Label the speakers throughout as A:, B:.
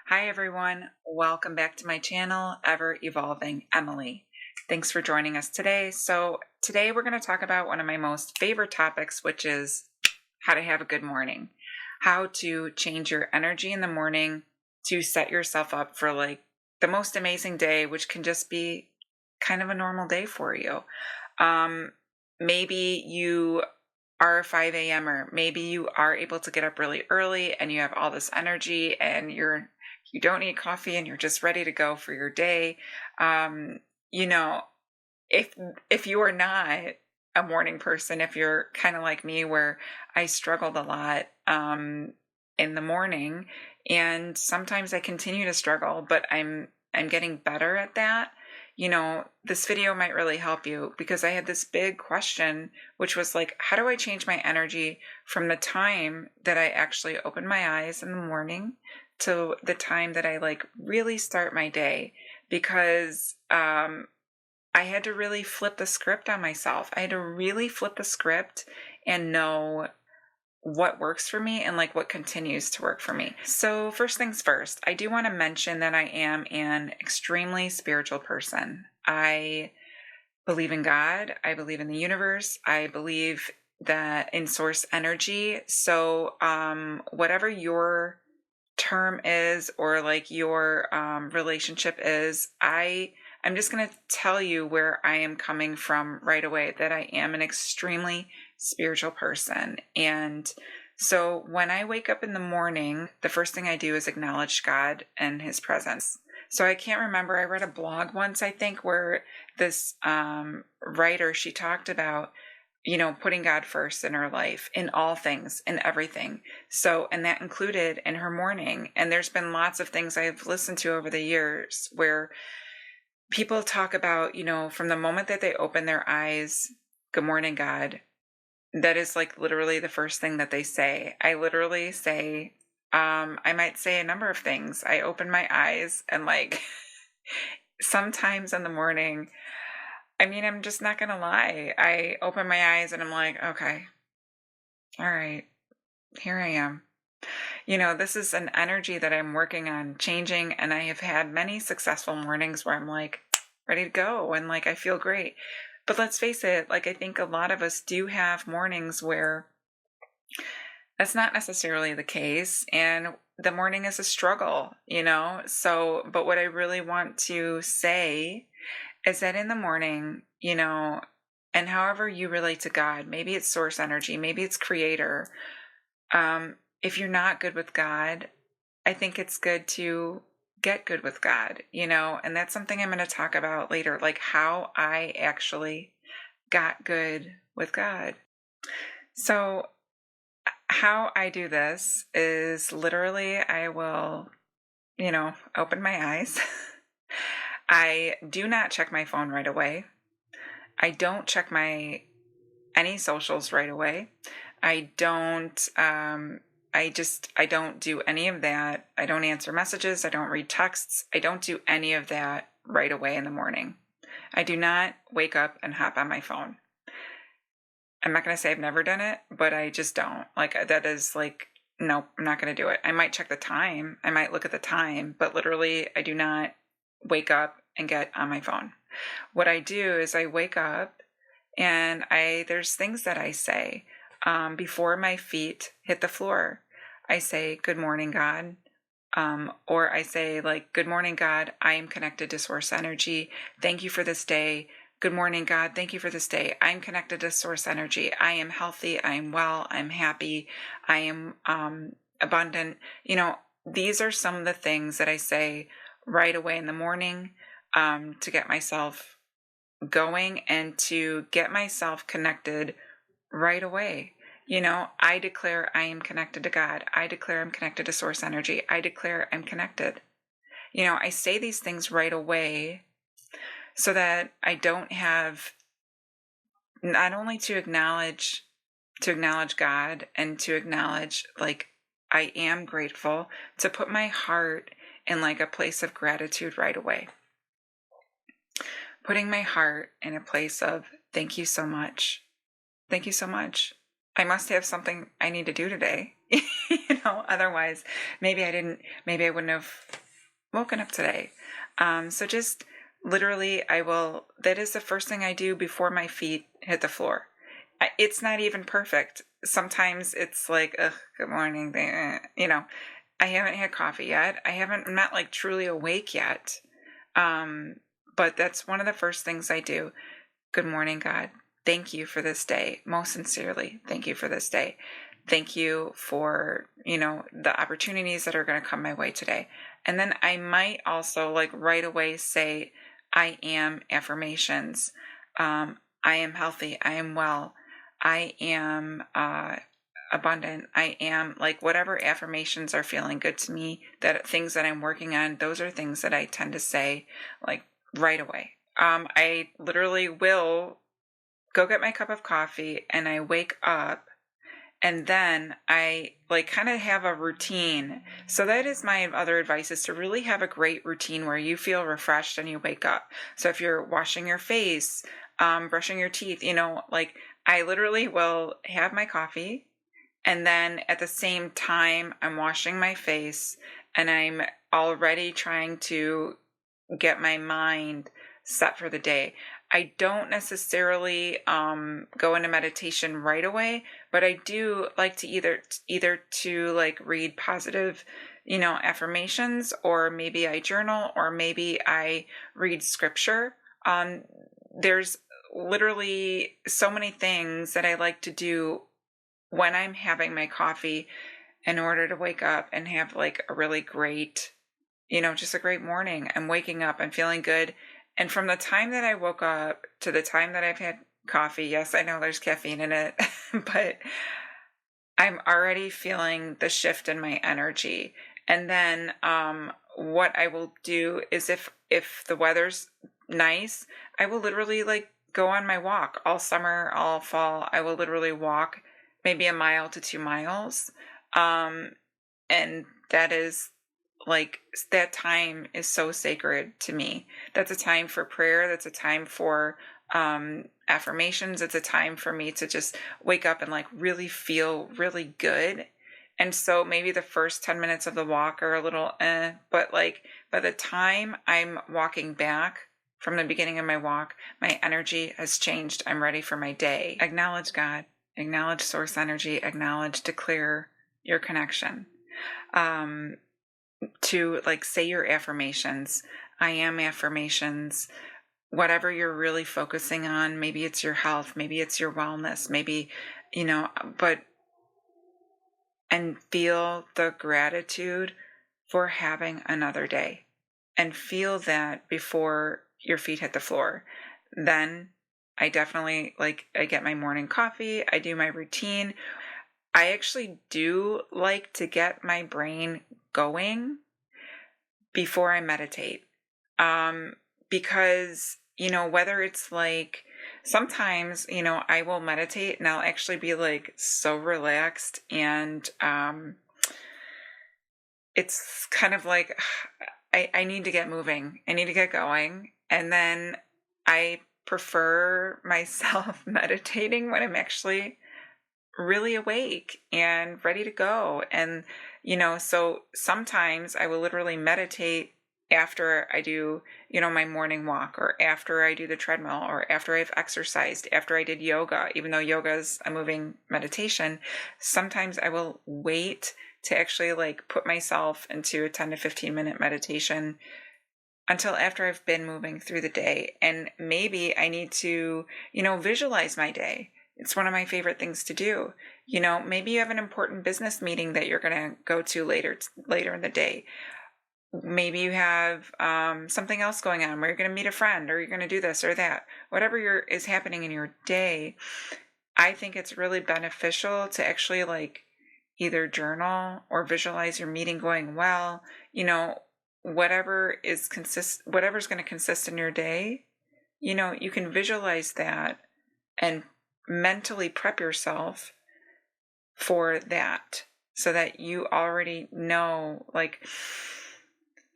A: Hi everyone, welcome back to my channel, Ever Evolving Emily. Thanks for joining us today. So today we're going to talk about one of my most favorite topics, which is how to have a good morning. How to change your energy in the morning to set yourself up for like the most amazing day, which can just be kind of a normal day for you. Maybe you are a 5 a.m.er. Maybe you are able to get up really early and you have all this energy and you don't need coffee and you're just ready to go for your day. You know, if you are not a morning person, if you're kind of like me where I struggled a lot in the morning, and sometimes I continue to struggle, but I'm getting better at that. This video might really help you because I had this big question, which was like, how do I change my energy from the time that I actually open my eyes in the morning to the time that I like really start my day? Because I had to really flip the script on myself. I had to really flip the script and know what works for me and like what continues to work for me. So first things first, I do want to mention that I am an extremely spiritual person. I believe in God. I believe in the universe. I believe that in source energy. So whatever your term is or like your relationship is, I'm just going to tell you where I am coming from right away, that I am an extremely spiritual person. And so when I wake up in the morning, the first thing I do is acknowledge God and his presence. So I can't remember, I read a blog once, I think, where this writer, she talked about, putting God first in her life, in all things, in everything. So, and that included in her morning. And there's been lots of things I've listened to over the years where people talk about, from the moment that they open their eyes, good morning, God. That is like literally the first thing that they say. I literally say, I might say a number of things. I open my eyes and like sometimes in the morning, I'm just not going to lie. I open my eyes and I'm like, okay, all right, here I am. This is an energy that I'm working on changing. And I have had many successful mornings where I'm like ready to go and like I feel great. But let's face it, like I think a lot of us do have mornings where that's not necessarily the case. And the morning is a struggle, So, but what I really want to say is that in the morning, and however you relate to God, maybe it's source energy, maybe it's creator. If you're not good with God, I think it's good to get good with God, and that's something I'm going to talk about later, like how I actually got good with God. So how I do this is literally I will, open my eyes. I do not check my phone right away. I don't check any socials right away. I don't do any of that. I don't answer messages. I don't read texts. I don't do any of that right away in the morning. I do not wake up and hop on my phone. I'm not going to say I've never done it, but I just don't. Like that is like, nope, I'm not going to do it. I might check the time. I might look at the time, but literally I do not wake up and get on my phone. What I do is I wake up and there's things that I say before my feet hit the floor. I say, good morning, God. Or I say like, good morning, God. I am connected to source energy. Thank you for this day. Good morning, God. Thank you for this day. I'm connected to source energy. I am healthy. I am well. I'm happy. I am abundant. These are some of the things that I say right away in the morning to get myself going and to get myself connected right away. I declare I am connected to God. I declare I'm connected to source energy. I declare I'm connected. I say these things right away so that I don't have, not only to acknowledge God and to acknowledge like I am grateful, to put my heart in like a place of gratitude right away. Putting my heart in a place of thank you so much. Thank you so much. I must have something I need to do today. Otherwise, maybe maybe I wouldn't have woken up today. So just literally, that is the first thing I do before my feet hit the floor. It's not even perfect. Sometimes it's like, ugh, good morning. I haven't had coffee yet. I'm not like truly awake yet. But that's one of the first things I do. Good morning, God. Thank you for this day. Most sincerely, thank you for this day. Thank you for, the opportunities that are going to come my way today. And then I might also like right away say, I am affirmations. I am healthy. I am well. I am abundant. I am like whatever affirmations are feeling good to me, that things that I'm working on, those are things that I tend to say like right away. I literally will go get my cup of coffee and I wake up, and then I like kind of have a routine. So that is my other advice, is to really have a great routine where you feel refreshed and you wake up. So if you're washing your face, brushing your teeth, like I literally will have my coffee, and then at the same time I'm washing my face and I'm already trying to get my mind set for the day. I don't necessarily go into meditation right away, but I do like to either to like read positive, affirmations, or maybe I journal, or maybe I read scripture. There's literally so many things that I like to do when I'm having my coffee in order to wake up and have like a really great, just a great morning. I'm waking up, I'm feeling good. And from the time that I woke up to the time that I've had coffee, yes, I know there's caffeine in it, but I'm already feeling the shift in my energy. And then what I will do is if the weather's nice, I will literally like go on my walk all summer, all fall. I will literally walk maybe 1 to 2 miles. And that is like, that time is so sacred to me. That's a time for prayer. That's a time for affirmations. It's a time for me to just wake up and like really feel really good. And so maybe the first 10 minutes of the walk are a little but like by the time I'm walking back from the beginning of my walk, my energy has changed. I'm ready for my day. Acknowledge God, acknowledge source energy, declare your connection. To like say your affirmations. I am affirmations. Whatever you're really focusing on, maybe it's your health, maybe it's your wellness, maybe, and feel the gratitude for having another day, and feel that before your feet hit the floor. Then I definitely I get my morning coffee, I do my routine. I actually do like to get my brain going before I meditate. Because, whether it's like, sometimes, I will meditate and I'll actually be like so relaxed, and it's kind of like, I need to get moving. I need to get going. And then I prefer myself meditating when I'm actually really awake and ready to go. And, so sometimes I will literally meditate after I do, my morning walk, or after I do the treadmill, or after I've exercised, after I did yoga. Even though yoga is a moving meditation, sometimes I will wait to actually like put myself into a 10 to 15 minute meditation until after I've been moving through the day. And maybe I need to, visualize my day. It's one of my favorite things to do. Maybe you have an important business meeting that you're going to go to later in the day. Maybe you have something else going on where you're going to meet a friend, or you're going to do this or that. Whatever is happening in your day, I think it's really beneficial to actually like either journal or visualize your meeting going well. Whatever's going to consist in your day, you can visualize that and mentally prep yourself for that, so that you already know, like,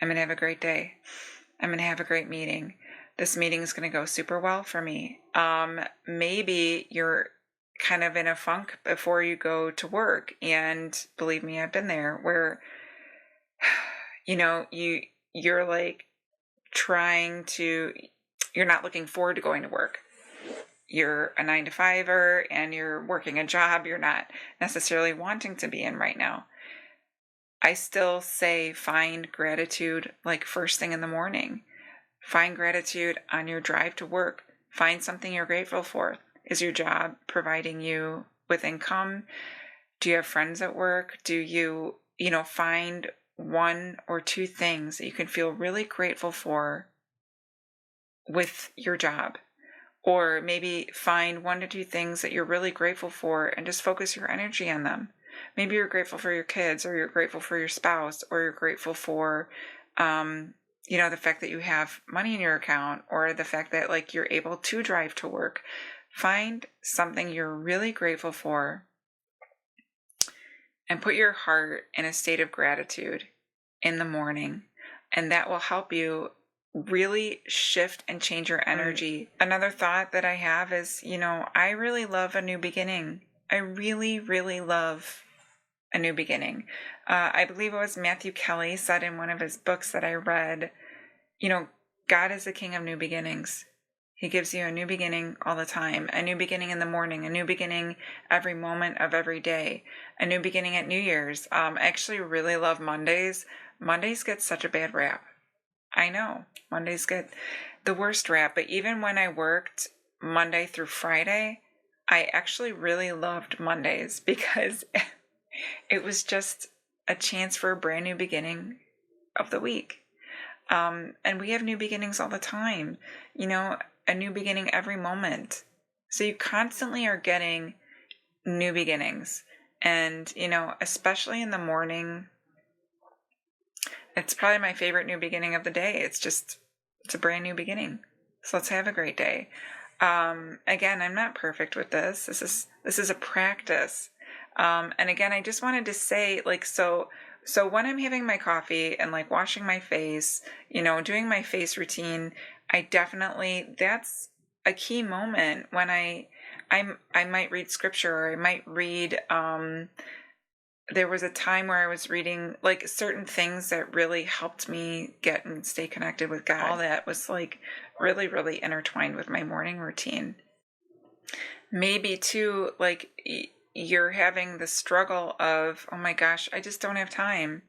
A: I'm going to have a great day. I'm going to have a great meeting. This meeting is going to go super well for me. Maybe you're kind of in a funk before you go to work. And believe me, I've been there, where you're like you're not looking forward to going to work. You're a 9-to-5er and you're working a job you're not necessarily wanting to be in right now. I still say find gratitude like first thing in the morning. Find gratitude on your drive to work. Find something you're grateful for. Is your job providing you with income? Do you have friends at work? Do you, find 1 or 2 things that you can feel really grateful for with your job? Or maybe find 1 to 2 things that you're really grateful for and just focus your energy on them. Maybe you're grateful for your kids, or you're grateful for your spouse, or you're grateful for, the fact that you have money in your account, or the fact that like you're able to drive to work. Find something you're really grateful for and put your heart in a state of gratitude in the morning. And that will help you really shift and change your energy. Another thought that I have is, I really love a new beginning. I really, really love a new beginning. I believe it was Matthew Kelly said in one of his books that I read, God is the king of new beginnings. He gives you a new beginning all the time, a new beginning in the morning, a new beginning every moment of every day, a new beginning at New Year's. I actually really love Mondays. Mondays get such a bad rap. I know, Mondays get the worst rap, but even when I worked Monday through Friday, I actually really loved Mondays because it was just a chance for a brand new beginning of the week. And we have new beginnings all the time, a new beginning every moment. So you constantly are getting new beginnings. And, especially in the morning, it's probably my favorite new beginning of the day. It's a brand new beginning. So let's have a great day. Again, I'm not perfect with this. This is a practice. And again, I just wanted to say, so when I'm having my coffee and like washing my face, doing my face routine, that's a key moment when I might read scripture, or I might read, there was a time where I was reading like certain things that really helped me get and stay connected with God. All that was like really, really intertwined with my morning routine. Maybe too, like you're having the struggle of, oh my gosh, I just don't have time.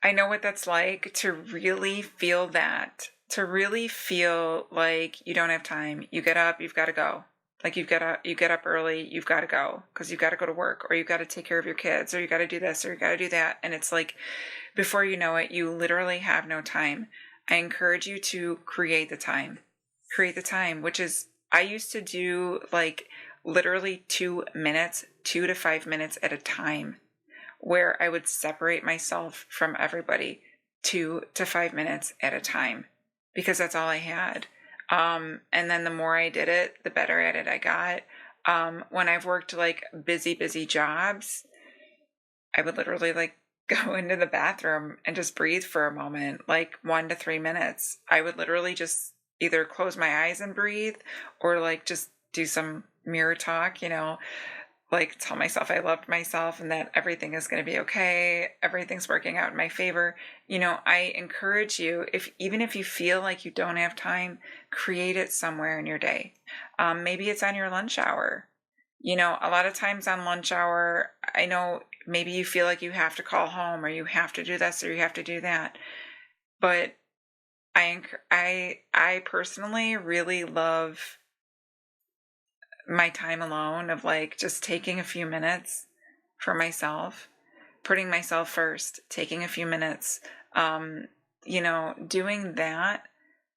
A: I know what that's like, to really feel that, to really feel like you don't have time. You get up, you've got to go. Like you get up early, you've got to go because you've got to go to work, or you've got to take care of your kids, or you got to do this, or you got to do that. And it's like, before you know it, you literally have no time. I encourage you to create the time, which is, I used to do like literally 2 minutes, 2 to 5 minutes at a time, where I would separate myself from everybody 2 to 5 minutes at a time, because that's all I had. And then the more I did it, the better at it I got. When I've worked like busy jobs, I would literally like go into the bathroom and just breathe for a moment, like 1 to 3 minutes. I would literally just either close my eyes and breathe, or like just do some mirror talk, like tell myself I loved myself and that everything is going to be okay. Everything's working out in my favor. I encourage you, even if you feel like you don't have time, create it somewhere in your day. Maybe it's on your lunch hour. A lot of times on lunch hour, I know maybe you feel like you have to call home, or you have to do this, or you have to do that. But I personally really love my time alone, of like just taking a few minutes for myself, putting myself first, taking a few minutes, doing that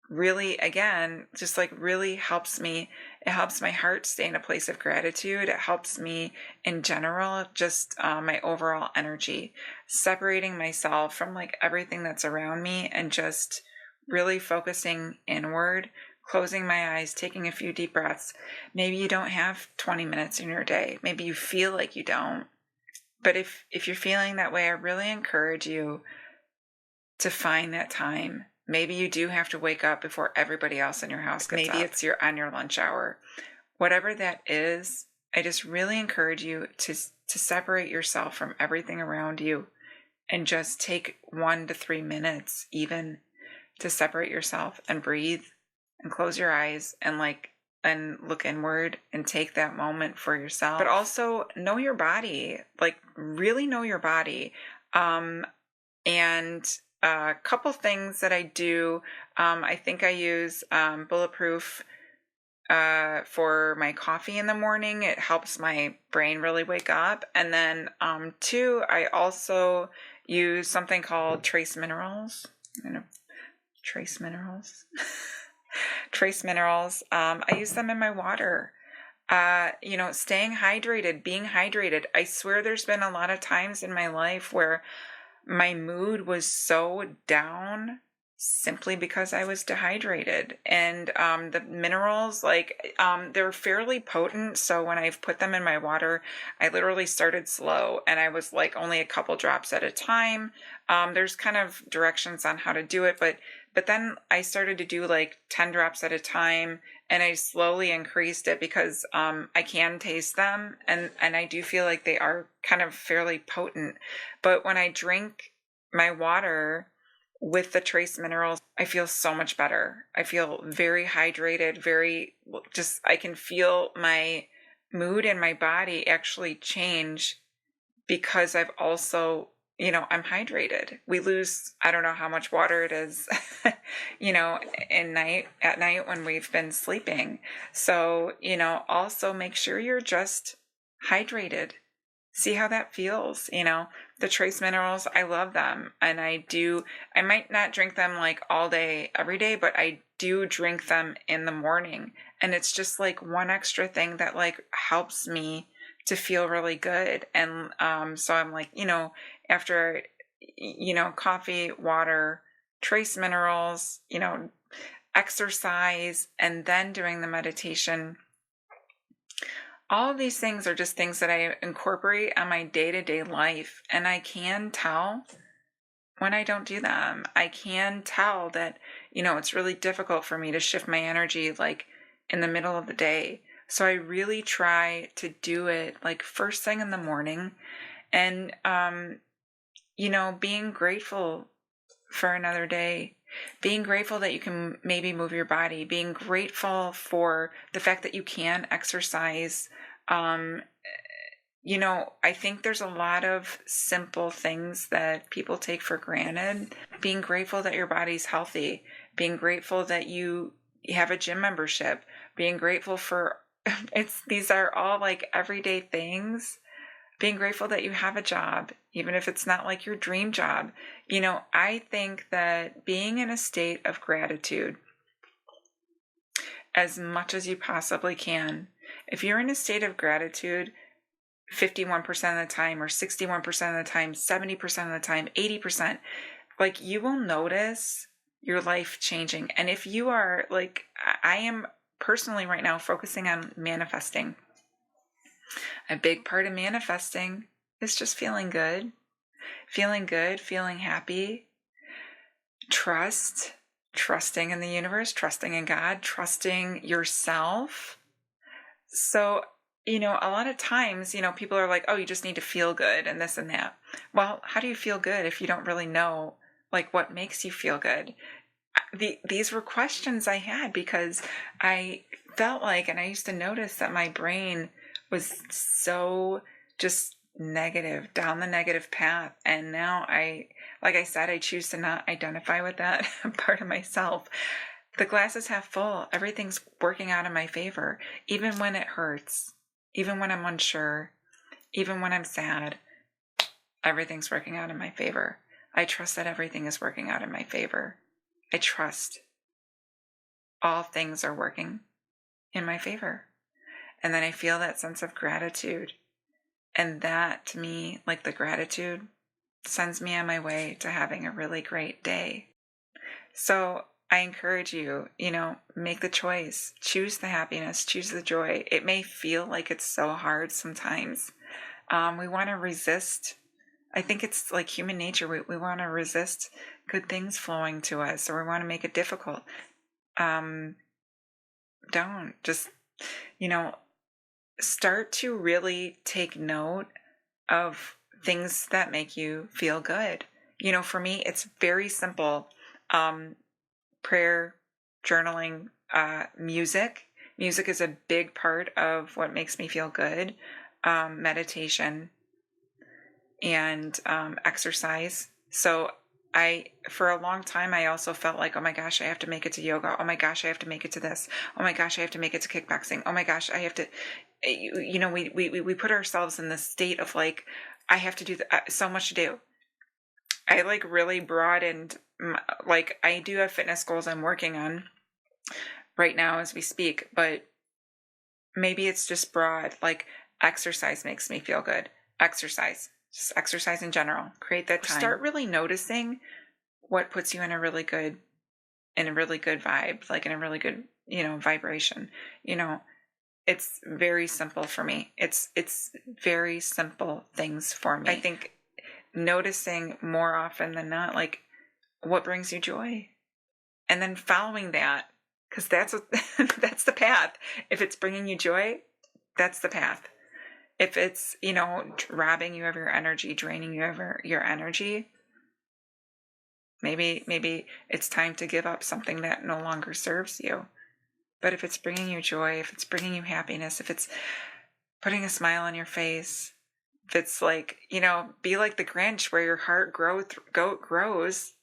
A: really, again, just like really helps me. It helps my heart stay in a place of gratitude. It helps me in general, just my overall energy, separating myself from like everything that's around me and just really focusing inward, closing my eyes, taking a few deep breaths. Maybe you don't have 20 minutes in your day. Maybe you feel like you don't. But if you're feeling that way, I really encourage you to find that time. Maybe you do have to wake up before everybody else in your house gets up. Maybe it's on your lunch hour. whatever that is, I just really encourage you to separate yourself from everything around you and just take 1 to 3 minutes even to separate yourself and breathe and close your eyes and look inward and take that moment for yourself. But also know your body, like really know your body. And a couple things that I do, I think I use Bulletproof for my coffee in the morning. It helps my brain really wake up. And then two, I also use something called Trace Minerals. Trace Minerals. Trace Minerals. I use them in my water. Staying hydrated, being hydrated. I swear there's been a lot of times in my life where my mood was so down simply because I was dehydrated. And the minerals, they're fairly potent. So when I've put them in my water, I literally started slow and I was like only a couple drops at a time. There's kind of directions on how to do it, but then I started to do like 10 drops at a time, and I slowly increased it because I can taste them, and I do feel like they are kind of fairly potent. But when I drink my water with the trace minerals, I feel so much better. I feel very hydrated, I can feel my mood and my body actually change because I've also, I'm hydrated. We lose, I don't know how much water it is, at night when we've been sleeping. So, also make sure you're just hydrated. See how that feels. The trace minerals, I love them. And I might not drink them like all day, every day, but I do drink them in the morning. And it's just like one extra thing that like helps me to feel really good. And so I'm like, after, coffee, water, trace minerals, exercise, and then doing the meditation. All of these things are just things that I incorporate on my day-to-day life. And I can tell when I don't do them. I can tell that, it's really difficult for me to shift my energy like in the middle of the day. So I really try to do it like first thing in the morning, and, being grateful for another day, being grateful that you can maybe move your body, being grateful for the fact that you can exercise. I think there's a lot of simple things that people take for granted. Being grateful that your body's healthy, being grateful that you have a gym membership, being grateful for these are all like everyday things. Being grateful that you have a job, even if it's not like your dream job. I think that being in a state of gratitude as much as you possibly can, if you're in a state of gratitude 51% of the time, or 61% of the time, 70% of the time, 80%, like you will notice your life changing. And if you are like, I am personally right now focusing on manifesting. A big part of manifesting is just feeling good, feeling happy, trusting in the universe, trusting in God, trusting yourself. So, a lot of times, people are like, oh, you just need to feel good and this and that. Well, how do you feel good if you don't really know like what makes you feel good? These were questions I had because I felt like, and I used to notice that my brain was so just negative, down the negative path. And now like I said, I choose to not identify with that part of myself. The glass is half full. Everything's working out in my favor, even when it hurts, even when I'm unsure, even when I'm sad. Everything's working out in my favor. I trust that everything is working out in my favor. I trust all things are working in my favor. And then I feel that sense of gratitude. And that, to me, like the gratitude, sends me on my way to having a really great day. So I encourage you, make the choice. Choose the happiness. Choose the joy. It may feel like it's so hard sometimes. We want to resist. I think it's like human nature. We want to resist good things flowing to us, or we want to make it difficult. Don't. Just You know, start to really take note of things that make you feel good. For me, it's very simple. Prayer, journaling, music. Music is a big part of what makes me feel good. Meditation and exercise. So for a long time, I also felt like, oh my gosh, I have to make it to yoga. Oh my gosh, I have to make it to this. Oh my gosh, I have to make it to kickboxing. Oh my gosh, I have to, we put ourselves in this state of like, I have to do so much to do. I like really broadened, like I do have fitness goals I'm working on right now as we speak, but maybe it's just broad, like exercise makes me feel good. Exercise, just exercise in general, create that time. Start really noticing what puts you in a really good vibe, like in a really good, vibration. It's very simple for me. It's very simple things for me. I think noticing more often than not, like what brings you joy, and then following that, because that's that's the path. If it's bringing you joy, that's the path. If it's robbing you of your energy, draining you of your energy, maybe it's time to give up something that no longer serves you. But if it's bringing you joy, if it's bringing you happiness, if it's putting a smile on your face, if it's like, be like the Grinch where your heart grows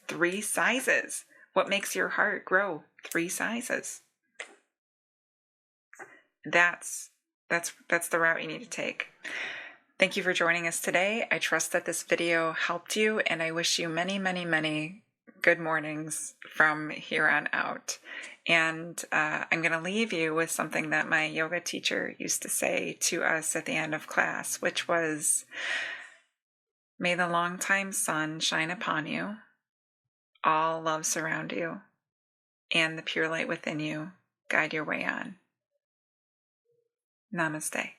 A: 3 sizes. What makes your heart grow 3 sizes? That's the route you need to take. Thank you for joining us today. I trust that this video helped you, and I wish you many, many, many good mornings from here on out. And I'm going to leave you with something that my yoga teacher used to say to us at the end of class, which was, may the longtime sun shine upon you, all love surround you, and the pure light within you guide your way on. Namaste.